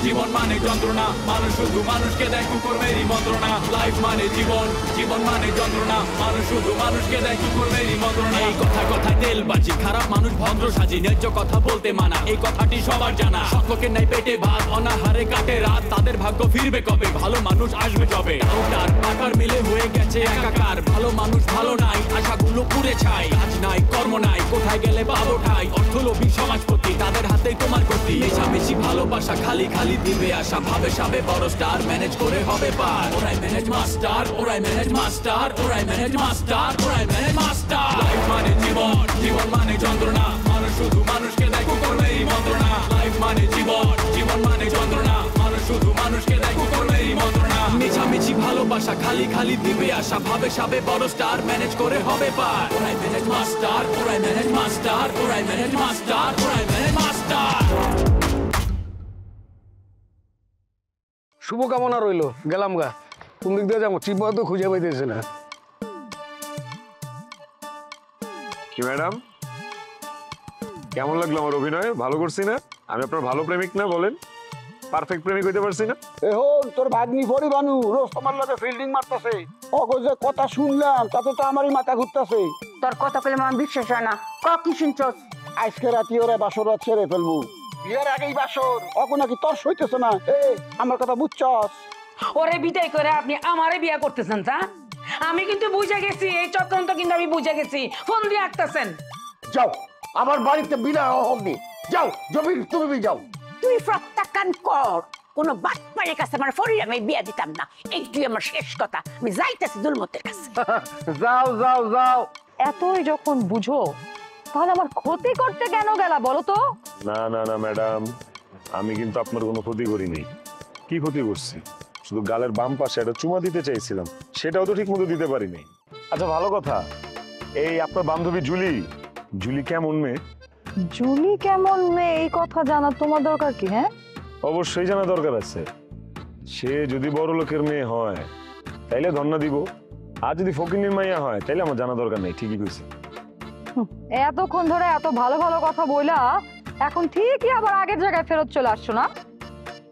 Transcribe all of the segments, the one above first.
জীবন মানে যন্ত্রণা, মানুষ শুধু মানুষকে দেয় কুকুরমেরই মন্ত্রণা। লাইফ মানে জীবন, জীবন মানে যন্ত্রণা, মানুষ শুধু মানুষকে দেয় কুকুরমেরই মন্ত্রণা। এই কথায় কথায় তেলবাজি, খারাপ মানুষ ভদ্র সাজি, ন্যায্য কথা বলতে মানা, এই কথাটি সবার জানা। সকলের নাই পেটে ভাত, অনাহারে কাটে রাত, তাদের ভাগ্য ফিরবে কবে, ভালো মানুষ আসবে যবে। টাউটার পাকার মিলে হয়ে গেছে একাকার, ভালো মানুষ ভালো নাই, আশাগুলো পুড়ে ছাই। কাজ নাই কর্ম নাই, কোথায় গেলে পাবো ঠাই, অর্থলোভী সমাজপতি, তাদের হাতেই তোমার গতি। মেশামেশি ভালোবাসা খালি খালি দিবে আশা, ভাবে সাবে বড় স্টার, ম্যানেজ করে হবে পার। ওরাই ম্যানেজ মাস্টার, ওরাই ম্যানেজ মাস্টার, ওরাই ম্যানেজ মাস্টার, ওরাই ম্যানেজ মাস্টার। লাইফ মানে জীবন, জীবন মানে যন্ত্রণা, মানুষ শুধু মানুষকে দেয় কুকুরমেরই মন্ত্রণা। লাইফ মানে জীবন, জীবন মানে যন্ত্রণা, মানুষ শুধু মানুষকে দেয় কুকুরমেরই মন্ত্রণা। মেশামেশি ভালোবাসা খালি খালি দিবে আশা, ভাবে সাবে বড় স্টার, ম্যানেজ করে হবে পার। ওরাই ম্যানেজ মাস্টার, ওরাই ম্যানেজ মাস্টার, ওরাই ম্যানেজ মাস্টার, ওরাই ম্যানেজ মাস্টার। শুভকামনা রইল, গেলাম গা। কোন দিক দিয়ে যাবো চিপা তো খুঁজে পাইতেছে না। কি ম্যাডাম, কেমন লাগলো আমার অভিনয়? ভালো করছি না? আমি আপনার ভালো প্রেমিক না? বলেন, পারফেক্ট প্রেমিক হইতে পারছি না? এখন তোর ভাগ্নি পরিবানু রোজ তোমার লগে ফিল্ডিং মারতেছে, অগো যে কথা শুনলাম তাতে তো আমারই মাথা ঘুরতেছে। তোর কথা কইলে আমার বিশ্বাস হয় না, ক কি শুনছস? আজকে রাতে ওরা বাসর রাত ছেড়ে ফেলবো, বিয়ের আগেই বাসর, অগো নাকি তোর সইতেছে না। আমার কথা বুঝছস? ওরে বিদায় করে আপনি আমারে বিয়া করতেছেন তা? আমি কিন্তু বুঝে গেছি, এই চক্রান্ত কিন্তু আমি বুঝে গেছি। ফোন দিয়ে আঁকতেছেন। যাও আমার বাড়িতে বিনা অগ্নি, যাও জমির তুমি যাও। তুই প্রত্যাখ্যান কর, কোন বাটপাড়ের কাছে আমার ফরির আমি বিয়া দিতাম না, এইটুই আমার শেষ কথা। আমি যাইতেছি দুলমতের কাছে। যাও যাও যাও। এতই যখন বুঝো তাহলে আমার ক্ষতি করতে কেন গেলা বলো তো? না না না ম্যাডাম, আমি কিন্তু আপনার কোনো ক্ষতি করিনি। কি ক্ষতি করছি? শুধু গালের বাম পাশে একটা চুমা দিতে চাইছিলাম, সেটাও তো ঠিক মতো দিতে পারিনি। আচ্ছা ভালো কথা, এই আপনার বান্ধবী জুলি, জুলি কেমন মেয়ে? জুলি কেমন মেয়ে এই কথা জানা তোমার দরকার কি? হ্যাঁ, অবশ্যই জানা দরকার আছে। সে যদি বড় লোকের মেয়ে হয় তাইলে ধন্যা দিব, আর যদি ফকিনীর মাইয়া হয় তাইলে আমার জানা দরকার নেই। ঠিকই কইছি। এতক্ষণ ধরে এত ভালো ভালো কথা বইলা এখন ঠিকই আবার আগের জায়গায় ফেরত চলে আসছো না?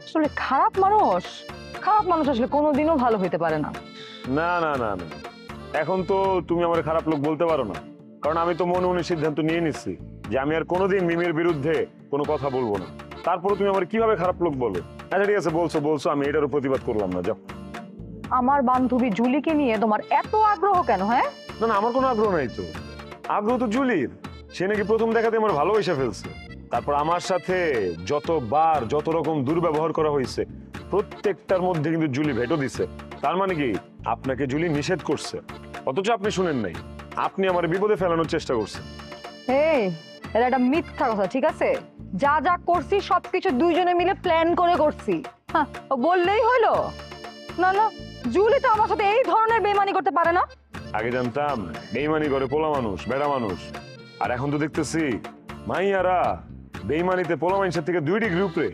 আসলে খারাপ মানুষ, খারাপ মানুষ আসলে কোনোদিনও ভালো হইতে পারে না। না না না না, এখন তো তুমি আমার খারাপ লোক বলতে পারো না, কারণ আমি তো মনে মনে সিদ্ধান্ত নিয়ে নিচ্ছি যে আমি আর কোনোদিন মিমের বিরুদ্ধে কোনো কথা বলবো না। তারপরে তুমি আমার কিভাবে খারাপ লোক বলো? আচ্ছা ঠিক আছে, বলছো বলছো, আমি এটারও প্রতিবাদ করলাম না। যাও। আমার বান্ধবী জুলিকে নিয়ে তোমার এত আগ্রহ কেন? হ্যাঁ, না না, আমার কোনো আগ্রহ নাই তো। আগ্রহ তো জুলির, সে নাকি প্রথম দেখাতে আমার ভালোবেসে ফেলছে। তারপর আমার সাথে যতবার যত রকম দুর্ব্যবহার করা হয়েছে প্রত্যেকটার মধ্যে কিন্তু জুলি ভেটো দিছে। তার মানে কি আপনাকে জুলি নিষেধ করছে, অথচ আপনি শুনেন নাই। আপনি আমার বিপদে ফেলানোর চেষ্টা করছেন। এই এটা একটা মিথ্যা কথা, ঠিক আছে? যা যা করছি সবকিছু দুইজনে মিলে প্ল্যান করে করছি। হ্যাঁ, বললেই হইলো? না না, জুলি তো আমার সাথে এই ধরনের বেইমানি করতে পারে না। আগে জানতাম বেইমানি করে পোলা মানুষ, বেড়া মানুষ, আর এখন তো দেখতেছি মাইয়ারা বেইমানিতে পোলা মানুষের থেকে 2 ডিগ্রি উপরে।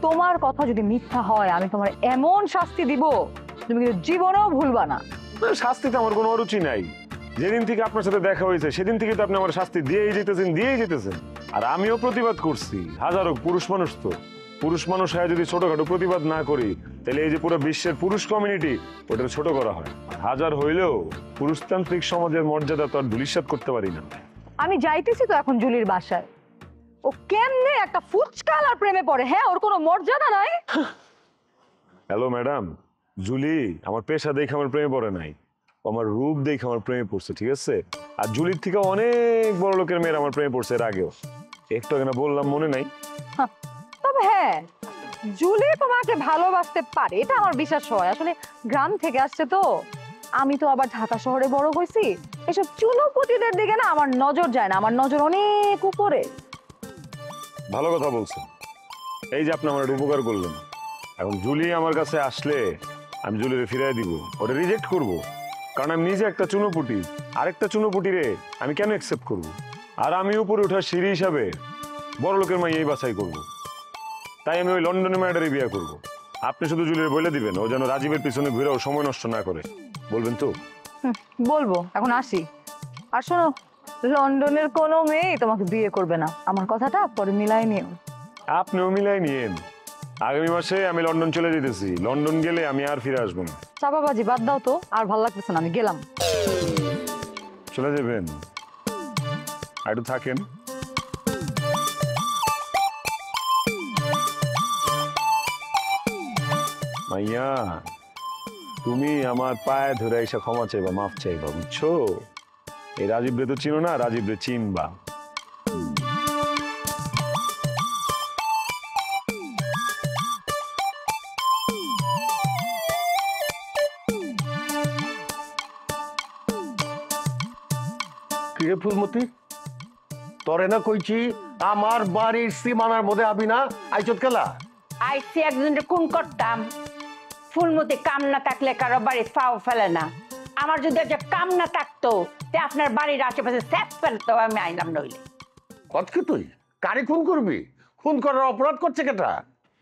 তোমার কথা যদি মিথ্যা হয় আমি তোমার এমন শাস্তি দিব তুমি কিন্তু জীবনেও ভুলবা না। শাস্তিতে আমার কোনো অরুচি নাই। যেদিন থেকে আপনার সাথে দেখা হয়েছে সেদিন থেকে তো আপনি আমার শাস্তি দিয়েই যেতেছেন। আর আমিও প্রতিবাদ করছি। হাজারো পুরুষ মানুষ, তো পুরুষ মানুষ হয় যদি ছোটখাটো প্রতিবাদ না করি তাহলে এই যে পুরো বিশ্বের পুরুষ কমিউনিটি ওটা ছোট করা হয়। হাজার হইলেও পুরুষতান্ত্রিক সমাজের মর্যাদা তো আর ধূলিসাৎ করতে পারি না। আমি যাইতেছি তো এখন জুলির বাসায়। ও কেমনে একটা ফুচকালার প্রেমে পড়ে? হ্যাঁ, ওর কোনো মর্যাদা নাই। হ্যালো ম্যাডাম, জুলি আমার পেশা দেখে আমার প্রেমে পড়ে নাই, আমার রূপ দেখে আমার প্রেমে পড়ছে, ঠিক আছে? আর জুলির থেকে অনেক বড় লোকের মেয়ের আমার প্রেমে পড়ছে এর আগেও, একটু আগে না বললাম, মনে নাই? তবে হ্যাঁ, জুলি তোমাকে ভালোবাসতে পারে এটা আমার বিশ্বাস হয়। আসলে গ্রাম থেকে আসছে তো, আমি তো আবার ঢাকা শহরে বড় হয়েছি। এসব চুনোপুটিদের দিকে না আমার নজর যায় না, আমার নজর অনেক উপরে। ভালো কথা বলছেন। এই যে আপনি আমার একটা উপকার করলেন, এখন জুলি আমার কাছে আসলে আমি জুলিরে ফিরাই দিব, ওটা রিজেক্ট করব, কারণ আমি নিজে একটা চুনোপুটি, আরেকটা চুনোপুটিরে আমি কেন অ্যাকসেপ্ট করব? আর আমি উপরে ওঠার সিঁড়ি হিসাবে বড় লোকের মাইয়াই বাছাই করব। তাই আমি ওই লন্ডনে মেয়েটারই বিয়ে করব। আপনি শুধু জুলির বলে দিবেন ও যেন রাজীবের পিছনে ঘুরে ও সময় নষ্ট না করে, বলবেন তো? বলবো, এখন আসি। আর শোনো, লন্ডনের কোনো মেয়ে তোমাকে বিয়ে করবে না, আমার কথাটা পরে মিলাই নিও। আপনিও মিলাই নিয়েন, আগামী মাসে আমি লন্ডন চলে যেতেছি। লন্ডন গেলে আমি আর ফিরে আসবো না। চাপাবাজি বাদ দাও তো, আর ভালো লাগতেছে না, আমি গেলাম। চলে যাবেন? আর একটু থাকেন। মাইয়া, তুমি আমার পায়ে ধরে এসে ক্ষমা চাইবা, মাফ চাইবা, বুঝছো? এই রাজীব রে তো চিনো না, রাজীব রে চিনবা। কিরে ফুলমতি, তরে না কইছি আমার বাড়ির সীমানার মধ্যে আবি না, আইচত খেলা। আইসি একজনের কোন করতাম, ফুলমতি কাম না থাকলে কারো বাড়ি ফাও ফেলে না। আমার যদি একটা কাম না থাকতো তে আপনার বাড়ির আশেপাশে স্যাপ ফেলতো, আমি আইলাম নইলে। কতকি তুই কারে খুন করবি? খুন করার অপরাধ করছে কেটা?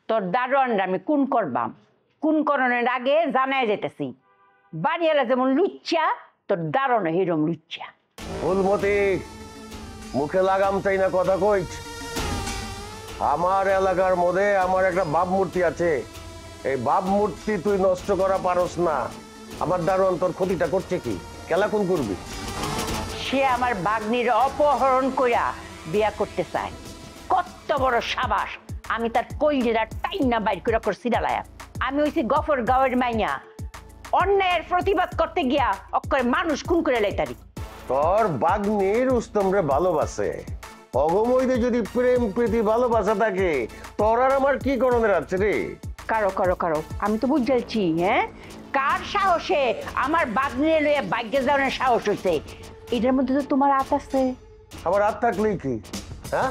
তোর দারোয়ানরা আমি কোন করবাম, কোন করণের আগে জানাই যেতেছি। বাড়ি এলা যেমন লুচ্চা, তোর দারোয়ান হিরম লুচ্চা। ফুলমতি, মুখে লাগাম চাই না কথা কইছ। আমার এলাকার মধ্যে আমার একটা বাপ মূর্তি আছে, এই বাপ মূর্তি তুই নষ্ট করা পারস না। আমার দারোয়ান তোর ক্ষতিটা করছে কি? কেলা খুন করবি? সে আমার বাগ্নির অপহরণ কইরা বিয়া করতে চায়। কত বড় সাবাস! আমি তার কইলেরা টাইনা বাইর করে করছি ডালায়া। আমি হইছি গফর গাঁয়ের মাইয়া, অন্যায়ের প্রতিবাদ করতে গিয়া অক্ষরে মানুষ খুন করে লাইতারি। তোর বাগ্নি রুস্তমরে ভালোবাসে, অগমইদে যদি প্রেম প্রীতি ভালোবাসা থাকে, তোর আর আমার কি করণের আছে রে? কারো কারো কারো আমি তো বুঝাইছি। হ্যাঁ, কার সাহসে আমার বাগ্নিরে লইয়া বাইকে যাওয়ার সাহস হইছে? এটার মধ্যে তো তোমার হাত আছে। আমার হাত থাকলেই কি? হ্যাঁ,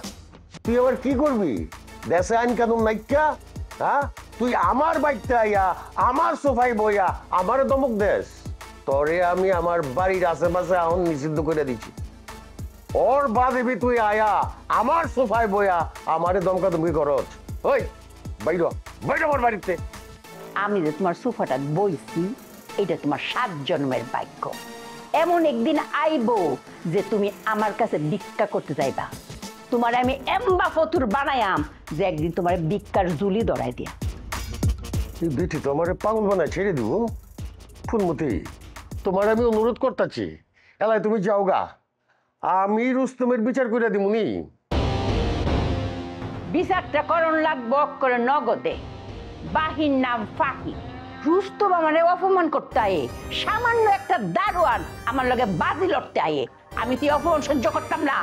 তুই আবার কি করবি? দেশে আইন কানুন নাইকা? হ্যাঁ, তুই আমার বাইকতে আইয়া আমার সোফায় বইয়া আমার দমক দেশ। তরে আমি আমার বাড়ির আশেপাশে এখন নিষিদ্ধ করে দিচ্ছি। ওর বাদেবি তুই আয়া আমার সোফায় বইয়া আমারে দমকা দমকি করছ। ওই বাইর বাইর আমার বাড়িতে। আমি যে তোমার সোফাটা বইছি, এটা তোমার 7 জন্মের ভাগ্য। এমন একদিন আইবো যে তুমি আমার কাছে ভিক্ষা করতে যাইবা। তোমার আমি এম্বা ফতুর বানায়াম যে একদিন তোমার ভিক্ষার জুলি ধরাই দিয়া। তুই বেটি তো আমার পাগল বানায় ছেড়ে দিব? ফুলমতি, তোমার আমি অনুরোধ করতেছি, এলাই তুমি যাও গা, আমি রুস্তমের বিচার করে দিমুনি। বিচারটা করণ লাগবো করে নগদে। বাহির নাম ফাঁকি। রুস্তম আমারে অপমান করতে আয়ে, সামান্য একটা দারোয়ান আমার লগে বাজি লড়তে আয়ে। আমি তো অপমান সহ্য করতাম না।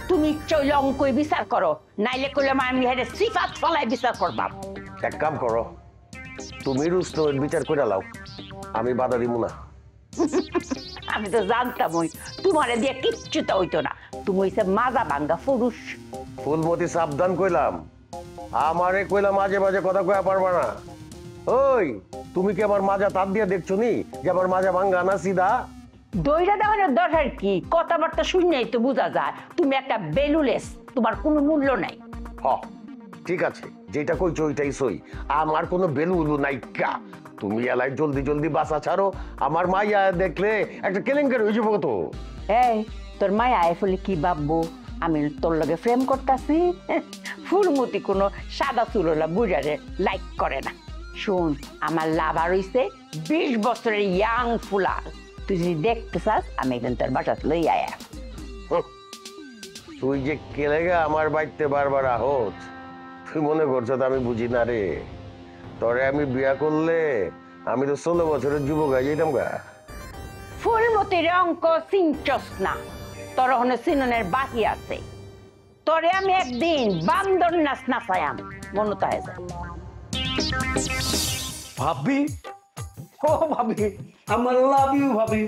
তুমি চইলে অঙ্কই বিচার করো, নাইলে কইলে আমি হেরে সিফাত ফলাই বিচার করবাম। এক কাম করো, তুমি রুস্তমের বিচার করে লাও, আমি বাধা দিব না। আমি তো জানতাম ওই তোমারে দিয়ে কিচ্ছুটা হইতো না। তুমি হইছে মাজা ভাঙ্গা পুরুষ। ফুলমতি, সাবধান কইলাম, আমারে কইলাম মাঝে মাঝে কথা কয়া পারবা না। ওই তুমি কি আমার মাজা তার দিয়ে দেখছো নি যে আমার মাজা ভাঙ্গা না সিধা? দইরা দেওয়ানোর দরকার কি? কথাবার্তা শুনলেই তো বোঝা যায় তুমি একটা বেলুলেস, তোমার কোনো মূল্য নাই। হ, ঠিক আছে, যেটা কইছো ওইটাই সই, আমার কোনো বেলু উলু নাইকা। তুমি এলাই জলদি জলদি বাসা ছাড়ো, আমার মাইয়া দেখলে একটা কেলেঙ্কারি হয়ে যাবো তো। এই তোর মায়া আয় ফলে কি ভাববো? আমি তোর লগে ফ্রেম করতেছি? ফুলমতি কোনো সাদা চুলোলা বুড়ারে লাইক করে না। শোন, আমার লাভার হইছে 20 বছরের ইয়াং ফুলাল। তুই যদি দেখতে চাস, আমি একদিন তোর বাসাত লই আয়া। তুই যে কেলেগা আমার বাড়িতে বারবার আহত, তুই মনে করছো তো আমি বুঝি না রে? তরে আমি বিয়া করলে আমি তো 16 বছরের যুবক হয়ে যেতাম গা। ফুলমতির অঙ্ক চিনচস না, তোর ওখানে চিননের বাহি আছে। তোরে আমি একদিন বান্দর নাচ নাচায়াম, মনত হয়ে যায়। ভাবি, ও ভাবি, আমার লাভ ইউ ভাবি।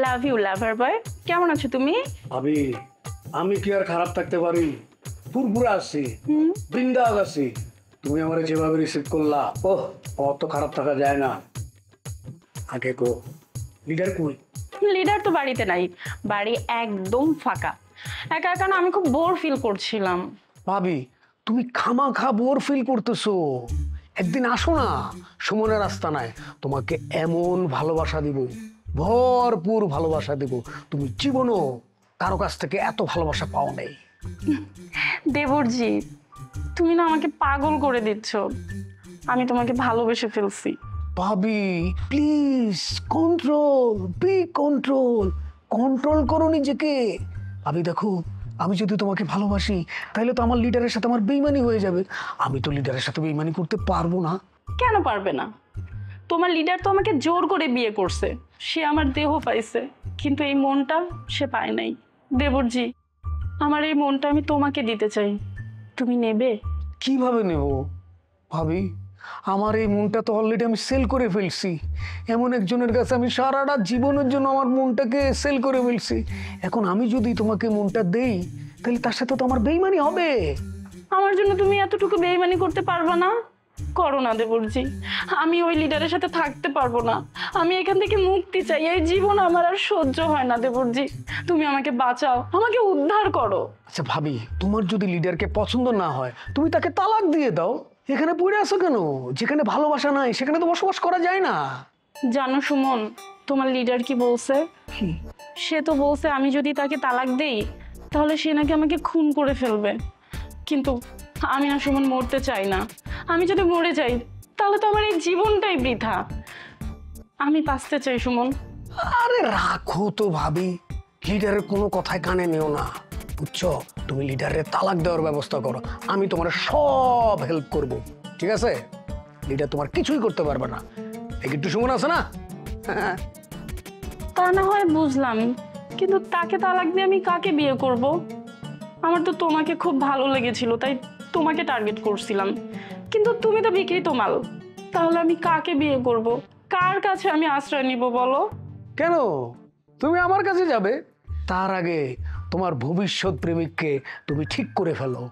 লাভ ইউ লাভার বয়, কেমন আছো তুমি? ভাবি, আমি কি আর খারাপ থাকতে পারি? পুরপুরা আছি, বিন্দাস আছি। তুমি আমার যেভাবে রিসিভ করলা, ওহ, অত খারাপ থাকা যায় না। আগে গো, লিডার কই? লিডার তো বাড়িতে নাই, বাড়ি একদম ফাঁকা। একা একা না আমি খুব বোর ফিল করছিলাম। ভাবি, তুমি খামাখা বোর ফিল করতেছো। একদিন আসো না, সুমনের আস্তানায় তোমাকে এমন ভালোবাসা দিব, ভরপুর ভালোবাসা দিব, তুমি জীবনও কারো কাছ থেকে এত ভালোবাসা পাও নাই। দেবরজি, তুমি না আমাকে পাগল করে দিচ্ছ। আমি তোমাকে ভালোবেসে ফেলছি। ভাবি please control, be control, control করো নিজেকে। ভাবি দেখো, আমি যদি তোমাকে ভালোবাসি তাহলে তো আমার লিডারের সাথে আমার বেইমানি হয়ে যাবে। আমি তো লিডারের সাথে বেইমানি করতে পারবো না। কেন পারবে না? তোমার লিডার তো আমাকে জোর করে বিয়ে করছে, সে আমার দেহ পাইছে, কিন্তু এই মনটা সে পায় নাই। দেবরজি, আমার এই মনটা আমি তোমাকে দিতে চাই, তুমি নেবে? কিভাবে নেব ভাবি? আমার এই মনটা তো অলরেডি আমি সেল করে ফেলছি। এমন একজনের কাছে আমি সারাটা জীবনের জন্য আমার মনটাকে সেল করে ফেলছি। এখন আমি যদি তোমাকে মনটা দেই তাহলে তার সাথে তো আমার বেইমানি হবে। আমার জন্য তুমি এতটুকু বেইমানি করতে পারবে না? করো না দেবরজি, আমি ওই লিডারের সাথে থাকতে পারবো না। আমি এখান থেকে মুক্তি চাই, এই জীবন আমার আর সহ্য হয় না। দেবরজি, তুমি আমাকে বাঁচাও, আমাকে উদ্ধার করো। আচ্ছা ভাবি, তোমার যদি লিডারকে পছন্দ না হয় তুমি তাকে তালাক দিয়ে দাও। এখানে পড়ে আছো কেন? যেখানে ভালোবাসা নাই সেখানে তো বসবাস করা যায় না। জানো সুমন, তোমার লিডার কি বলছে? সে তো বলছে আমি যদি তাকে তালাক দেই তাহলে সে নাকি আমাকে খুন করে ফেলবে। কিন্তু আমি না সুমন, মরতে চাই না। আমি যদি মরে যাই তাহলে তো আমার এই জীবনটাই বৃথা। আমি বাঁচতে চাই সুমন। আরে রাখো তো ভাবি, লিডারের কোনো কথায় কানে নিও না, বুঝছো? তুমি লিডারের তালাক দেওয়ার ব্যবস্থা করো, আমি তোমার সব হেল্প করব, ঠিক আছে? লিডার তোমার কিছুই করতে পারবে না। এই একটু সুমন আছে না? তা না হয় বুঝলাম, কিন্তু তাকে তালাক দিয়ে আমি কাকে বিয়ে করব? আমার তো তোমাকে খুব ভালো লেগেছিল, তাই তোমাকে টার্গেট করছিলাম, কিন্তু তুমি তো বিক্রিত মাল। তাহলে আমি কাকে বিয়ে করব? কার কাছে আমি আশ্রয় নিব বলো? কেন তুমি আমার কাছে যাবে? তার আগে তোমার ভবিষ্যৎ প্রেমিককে তুমি ঠিক করে ফেলো।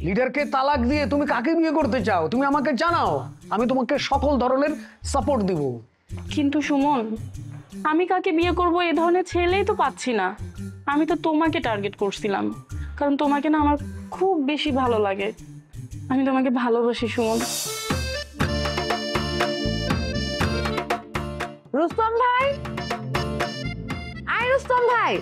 লিডারকে তালাক দিয়ে তুমি কাকে বিয়ে করতে চাও তুমি আমাকে জানাও, আমি তোমাকে সকল ধরনের সাপোর্ট দিব। কিন্তু সুমন, আমি কাকে বিয়ে করব এই ধরনের ছেলেই তো পাচ্ছি না। আমি তো তোমাকে টার্গেট করছিলাম, কারণ তোমাকে না আমার খুব বেশি ভালো লাগে। আমি তোমাকে ভালোবাসি সুমন। রুস্তম ভাই, আই রুস্তম ভাই,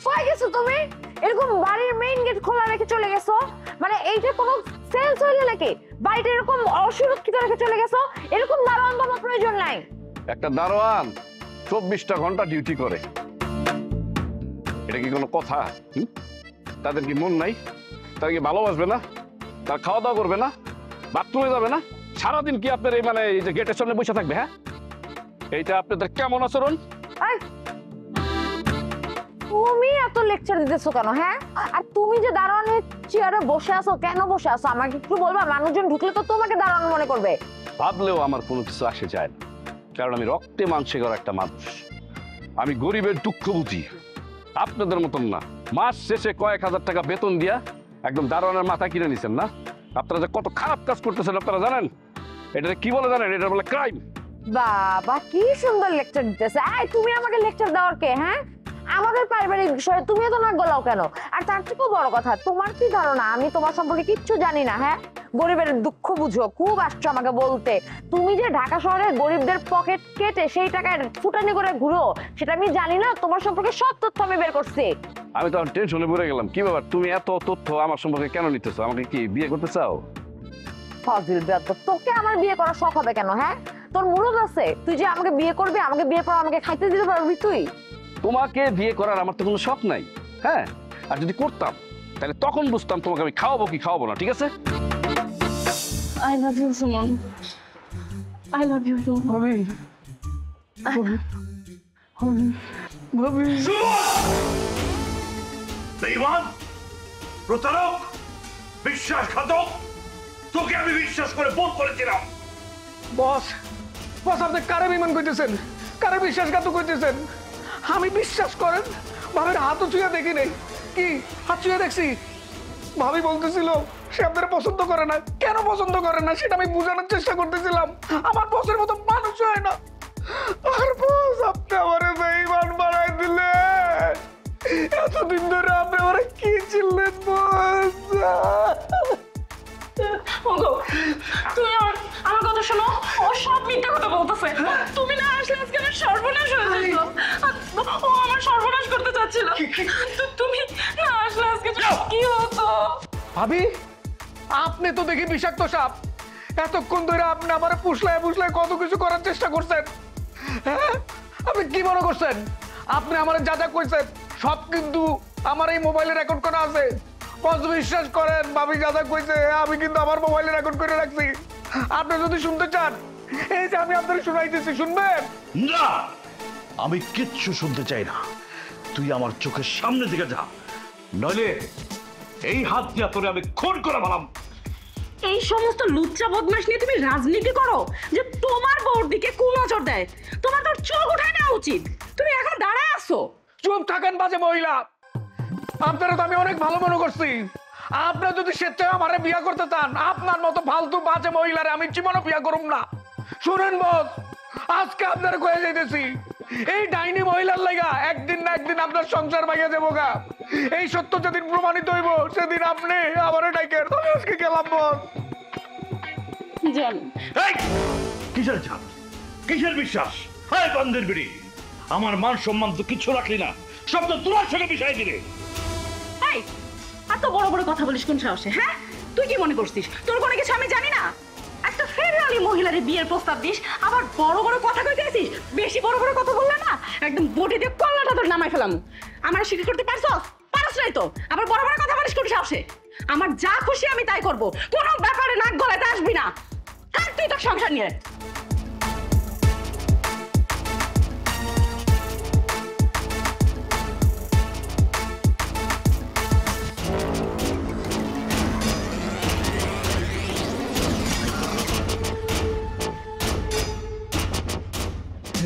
কই গেছো তুমি? এরকম বাড়ির মেইন গেট খোলা রেখে চলে গেছো? মানে এইটা কোনো সেন্স হইলো নাকি? বাড়িটা এরকম অসুরক্ষিত রেখে চলে গেছো? এরকম দারোয়ান তোমার প্রয়োজন নাই। একটা দারোয়ান 24টা ঘন্টা ডিউটি করে, এটা কি কোনো কথা? তাদের কি মন নাই? তারা কি ভালোবাসবে না? তারা খাওয়া দাওয়া করবে না? বাথরুমে যাবে না? সারাদিন কি আপনার এই এই যে গেটের সামনে বসে থাকবে? হ্যাঁ, এইটা আপনাদের কেমন আচরণ? তুমি এত লেকচার দিতেছো কেন? হ্যাঁ, আর তুমি যে দারোয়ানের চেয়ারে বসে আছো, কেন বসে আছো আমাকে একটু বলবা? মানুষজন ঢুকলে তো তোমাকে দারোয়ান মনে করবে। ভাবলেও আমার কোনো কিছু আসে যায় না, কারণ আমি রক্তে মাংসে করা একটা মানুষ। আমি গরিবের দুঃখ বুঝি, আপনাদের মতন না। মাস শেষে কয়েক হাজার টাকা বেতন দিয়া একদম দারোয়ানের মাথা কিনে নিছেন না? আপনারা যে কত খারাপ কাজ করতেছেন আপনারা জানেন? এটা কি বলে জানেন? এটা বলে ক্রাইম। বাবা কি সুন্দর লেকচার দিতেছে। এই তুমি আমাকে লেকচার দেওয়ার কে? হ্যাঁ, আমাদের পারিবারিক বিষয়ে তুমি তো নাক গলাও কেন? আর তার থেকেও বড় কথা, তোমার কি ধারণা আমি তোমার সম্পর্কে কিচ্ছু জানি না? হ্যাঁ, গরিবের দুঃখ বুঝো, খুব আসছো আমাকে বলতে। তুমি যে ঢাকা শহরে গরিবদের পকেট কেটে সেই টাকায় ফুটানি করে ঘুরো, সেটা আমি জানি না? তোমার সম্পর্কে সব তথ্য আমি বের করছি। আমি তো টেনশনে পড়ে গেলাম। কি ব্যাপার, তুমি এত তথ্য আমার সম্পর্কে কেন নিতেছো? আমাকে কি বিয়ে করতে চাও? ফাজিল বেয়াদব, তোকে আমার বিয়ে করার শখ হবে কেন? হ্যাঁ, তোর মুরদ আছে? তুই যে আমাকে বিয়ে করবি, আমাকে বিয়ে পর আমাকে খাইতে দিতে পারবি তুই? তোমাকে বিয়ে করার আমার তো কোনো শখ নাই। হ্যাঁ, আর যদি করতাম তাহলে তখন বুঝতাম তোমাকে আমি খাওয়াবো কি খাওয়াবো না। ঠিক আছে? I love you Suman, I love you Suman. ভাবি, ভাবি, বেঈমান, প্রতারক, বিশ্বাসঘাতক, তোকে আমি বিশ্বাস করে বোধ করেছিলাম। বস, বস আপনি কারে বিমান করতেছেন? কারে বিশ্বাসঘাতক করতেছেন? আমি বিশ্বাস করেন ভাবির হাতও ছুঁয়ে দেখি নেই। কি হাত ছুঁয়ে দেখছি? ভাবি বলতেছিল সে আপনারা পছন্দ করে না। কেন পছন্দ করে না সেটা আমি বোঝানোর চেষ্টা করতেছিলাম। আমার বসের মতো মানুষ হয় না। আর বস আপনি আমারে বেঈমান বানাই দিলেন। এতদিন ধরে আপনি আমারে কি ছিলেন বস? ওগো, তুমি আমার কথা শোনো, ও সব মিথ্যা কথা বলতেছে। তুমি না আসলে আজকে আমার সর্বনাশ হয়ে যেত। ও আমার সর্বনাশ করতে চাচ্ছিল। তুমি না আসলে আজকে কি হতো? ভাবি, আপনি তো দেখি বিষাক্ত সাপ। এতক্ষণ ধরে আপনি আমার পুষলায় কত কিছু করার চেষ্টা করছেন। হ্যাঁ, আপনি কি মনে করছেন আপনি আমার যা যা কইছেন সব কিন্তু আমার এই মোবাইলে রেকর্ড করা আছে? বিশ্বাস করেন, ভাবি যা যা কইছে আমি কিন্তু আমার মোবাইলে রেকর্ড করে রাখছি। আপনি যদি শুনতে চান, এই যে আমি আপনাকে শুনাইতেছি, শুনবেন? না, আমি কিচ্ছু শুনতে চাই না। তুই আমার চোখের সামনে দিকে যা, নইলে এই হাত দিয়া তোরে আমি খুন করে ফেলাম। এই সমস্ত লুচ্চা বদমাশ নিয়ে তুমি রাজনীতি করো যে তোমার বউর দিকে কুনজর দেয়? তোমার তো চোখ উঠায় নেওয়া উচিত। তুমি এখন দাঁড়ায় আছো। চুপ থাকেন বাজে মহিলা। আপনারা তো আমি অনেক ভালো মনে করছি। আপনারা যদি স্বেচ্ছায় আমারে বিয়া করতে চান, আপনার মতো ফালতু বাজে মহিলারে আমি জীবনও বিয়া করুম না। শুনেন বস, আজকে আপনারা কয়ে যাইতেছি, এই ডাইনি মহিলার লাগা একদিন না একদিন আপনার সংসার ভাঙিয়া যাবো গা। এই সত্য যেদিন প্রমাণিত হইব সেদিন আপনি আমারে ডাকেন। আমি আজকে গেলাম বস। জান, এই, কিসের ছাপ, কিসের বিশ্বাস? হায় বান্দের বিড়ি, আমার মান সম্মান তো কিছু রাখলি না, সব তো তোমার সঙ্গে মিশাই দিলে। এই এত বড় বড় কথা বলিস কোন সাহসে? হ্যাঁ, তুই কি মনে করছিস তোর কোনো কিছু আমি জানি না? একটা ফেরালি মহিলারে বিয়ের প্রস্তাব দিস, আবার বড় বড় কথা কইতে আসিস। বেশি বড় বড় কথা বললে না একদম বটি দিয়ে কল্লাটা তোর নামাই ফেলাম। আমার স্বীকার করতে পারছস? পারছ নাই তো, আবার বড় বড় কথা বলিস কোন সাহসে? আমার যা খুশি আমি তাই করব, কোনো ব্যাপারে নাক গলাতে আসবি না। থাক তুই তোর সংসার নিয়ে।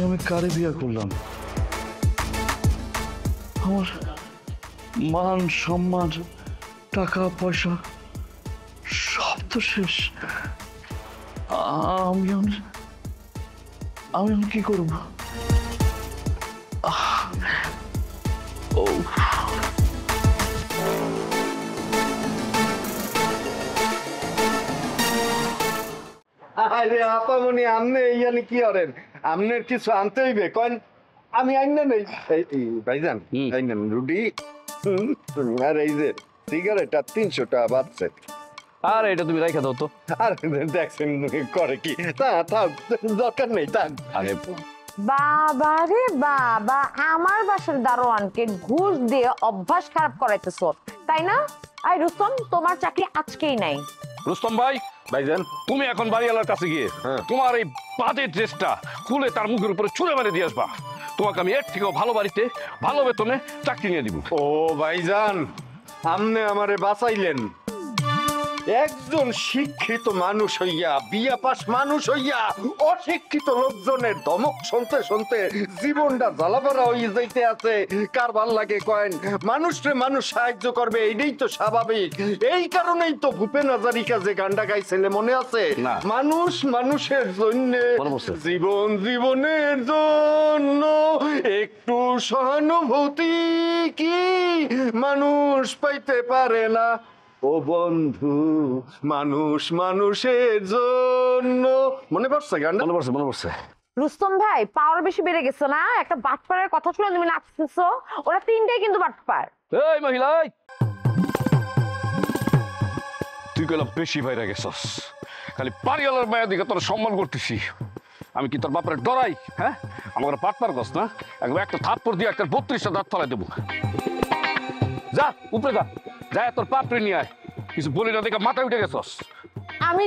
আমি কারে বিয়ে করলাম? আমার মান সম্মান টাকা পয়সা সব তো শেষ। আমি কি করব? ও আরে আপামনি, আমনে ইয়ানি কি করেন? আমনের কিছু আনতে হইবে কন, আমি আইনা নেই। এই ভাইজান, আইনা রুটি আর এই যে সিগারেট আর 300 টাকা বাঁচছে। আর এটা তুমি রাইখা দাও তো। আর দেখছেন করে কি, তা দরকার নেই। তা আরে বাবা রে বাবা, আমার বাসার দারোয়ানকে ঘুষ দিয়ে অভ্যাস খারাপ করাইতেছ, তাই না? আই রুস্তম, তোমার চাকরি আজকেই নাই। রুস্তম ভাই, ভাইজান তুমি এখন বাড়িওয়ালার কাছে গিয়ে তোমার এই বাজে ড্রেসটা খুলে তার মুখের উপরে ছুঁড়ে মেরে দিয়ে আসবা। তোমাকে আমি এর থেকেও ভালো বাড়িতে ভালো বেতনে চাকরি নিয়ে দিব। ও ভাইজান, আমনে আমারে বাঁচাইলেন। একজন শিক্ষিত মানুষ হইয়া, বিয়া পাস মানুষ হইয়া অশিক্ষিত লোকজনের ধমক শুনতে শুনতে জীবনটা জ্বালাপারা হয়ে যাইতে আছে। কার ভাল লাগে কয়েন? মানুষরে মানুষ সাহায্য করবে, এইটাই তো স্বাভাবিক। এই কারণেই তো ভূপেন হাজারিকা যে গানটা গাইছিলে মনে আছে? মানুষ মানুষের জন্য, জীবন জীবনের জন্য, একটু সহানুভূতি কি মানুষ পাইতে পারে না? ও বন্ধু, মানুষ মানুষের জন্য। মনে পড়ছে গানটা? মনে পড়ছে। রুস্তম ভাই, পাওয়ার বেশি বেড়ে গেছে না? একটা বাটপারের কথা শুনে তুমি নাচতেছো। ওরা তিনটাই কিন্তু বাটপার। এই মহিলা, তুই কইলাম বেশি বাইরে গেছস। খালি বাড়িওয়ালার মায়ের দিকে তোর সম্মান করতেছি। আমি কি তোর বাপরে ডরাই? হ্যাঁ, আমার পাটপার গছ না, একবার একটা থাপ্পড় দিয়ে একটা 32টা দাঁত ফেলাই দেবো। যা উপরে যা, যায় তোর পাপড়ে নিয়ে আয়। কিছু বলি না দেখে মাথায় উঠে গেছস। আমি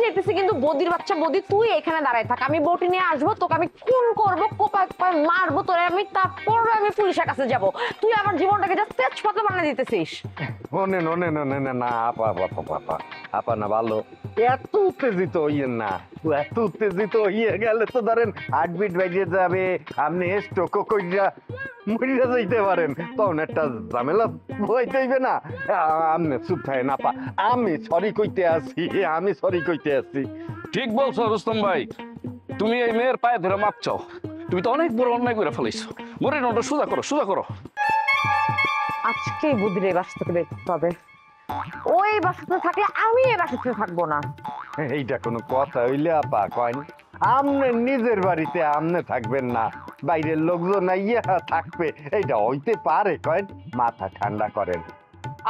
যাইতেছি কিন্তু বদির বাচ্চা বদি, তুই এখানে দাঁড়ায় থাক। আমি বটি নিয়ে আসবো, তোকে আমি খুন করবো, কোপায় কোপায় মারবো তোরে আমি, তারপর আমি পুলিশের কাছে যাব। তুই আমার জীবনটাকে যা তেজপাতা বানিয়ে দিতেছিস। না আপা না, ভালো এত উত্তেজিত হইয়েন না। এত উত্তেজিত হইয়ে গেলে তো ধরেন হার্টবিট বেরিয়ে যাবে, আপনি স্ট্রোক কইরা মরিয়া যাইতে পারেন, তখন একটা ঝামেলা হইতে হইবে না। আপনি চুপ থাকেন আপা, আমি সরি কইতে আসি। ঠিক বলছো রুস্তম ভাই, তুমি এই মেয়ের পায়ে ধরে মাপ চাও। তুমি তো অনেক বড় অন্যায় করে ফেলাইছো। মরে নটা সোজা করো। আজকেই বুদ্ধির এই বাসা থেকে বের করতে হবে। ওই বাসাতে থাকলে আমি এই বাসাতে থাকবো না। এইটা কোনো কথা হইলে আপা? কয়েন আমনে নিজের বাড়িতে আমনে থাকবেন না, বাইরের লোকজন আইয়া থাকবে, এইটা হইতে পারে? কয়েন মাথা ঠান্ডা করেন।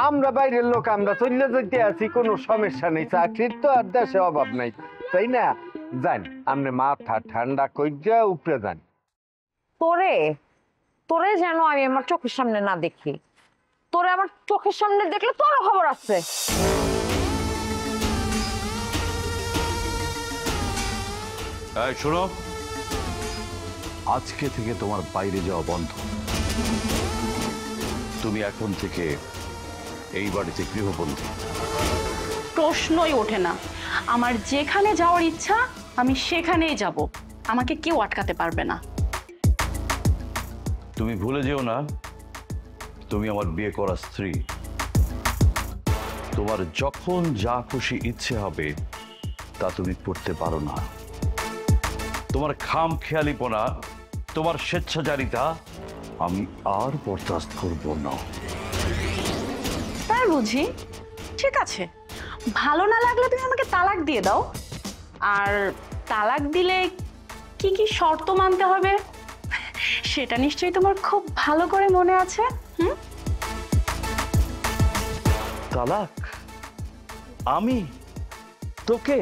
আমরা বাইরের লোক, আমরা চলে যেতে আছি, কোনো সমস্যা নেই, চাকরির তো আর দেশে অভাব নাই, তাই না? যান, আপনি মাথা ঠান্ডা কইরা উপরে যান। তোরে তোরে যেন আমি আমার চোখের সামনে না দেখি। তোরে আমার চোখের সামনে দেখলে তোরও খবর আছে। এই শোনো, আজকে থেকে তোমার বাইরে যাওয়া বন্ধ। তুমি এখন থেকে এই বাড়িতে গৃহবন্দী। প্রশ্নই ওঠে না। আমার যেখানে যাওয়ার ইচ্ছা আমি সেখানেই যাব, আমাকে কেউ আটকাতে পারবে না। তুমি ভুলে যেও না, তুমি আমার বিয়ে করা স্ত্রী। তোমার যখন যা খুশি ইচ্ছে হবে তা তুমি করতে পারো না। তোমার খামখেয়ালিপনা, তোমার স্বেচ্ছাচারিতা আমি আর বরদাস্ত করব না। তাই বুঝি? ঠিক আছে, ভালো না লাগলে তুমি আমাকে তালাক দিয়ে দাও। আর তালাক দিলে কি কি শর্ত মানতে হবে সেটা নিশ্চয়ই তোমার খুব ভালো করে মনে আছে। তালাক? আমি তোকে?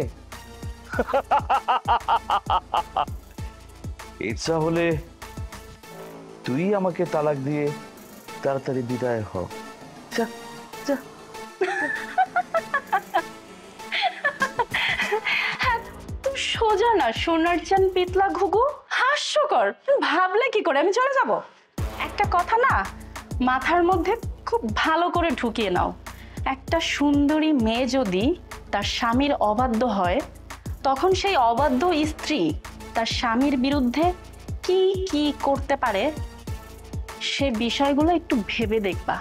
ইচ্ছা হলে তুই আমাকে তালাক দিয়ে তাড়াতাড়ি বিদায় হ। যা যা। তুমি সোজা না, সোনার চান পিতলা ঘুঘু, হাস্যকর। ভাবলে কি করে আমি চলে যাব? একটা কথা না মাথার মধ্যে খুব ভালো করে ঢুকিয়ে নাও, একটা সুন্দরী মেয়ে যদি তার স্বামীর অবাধ্য হয়, তখন সেই অবাধ্য স্ত্রী তার স্বামীর বিরুদ্ধে কি কি করতে পারে সে বিষয়গুলো একটু ভেবে দেখবা।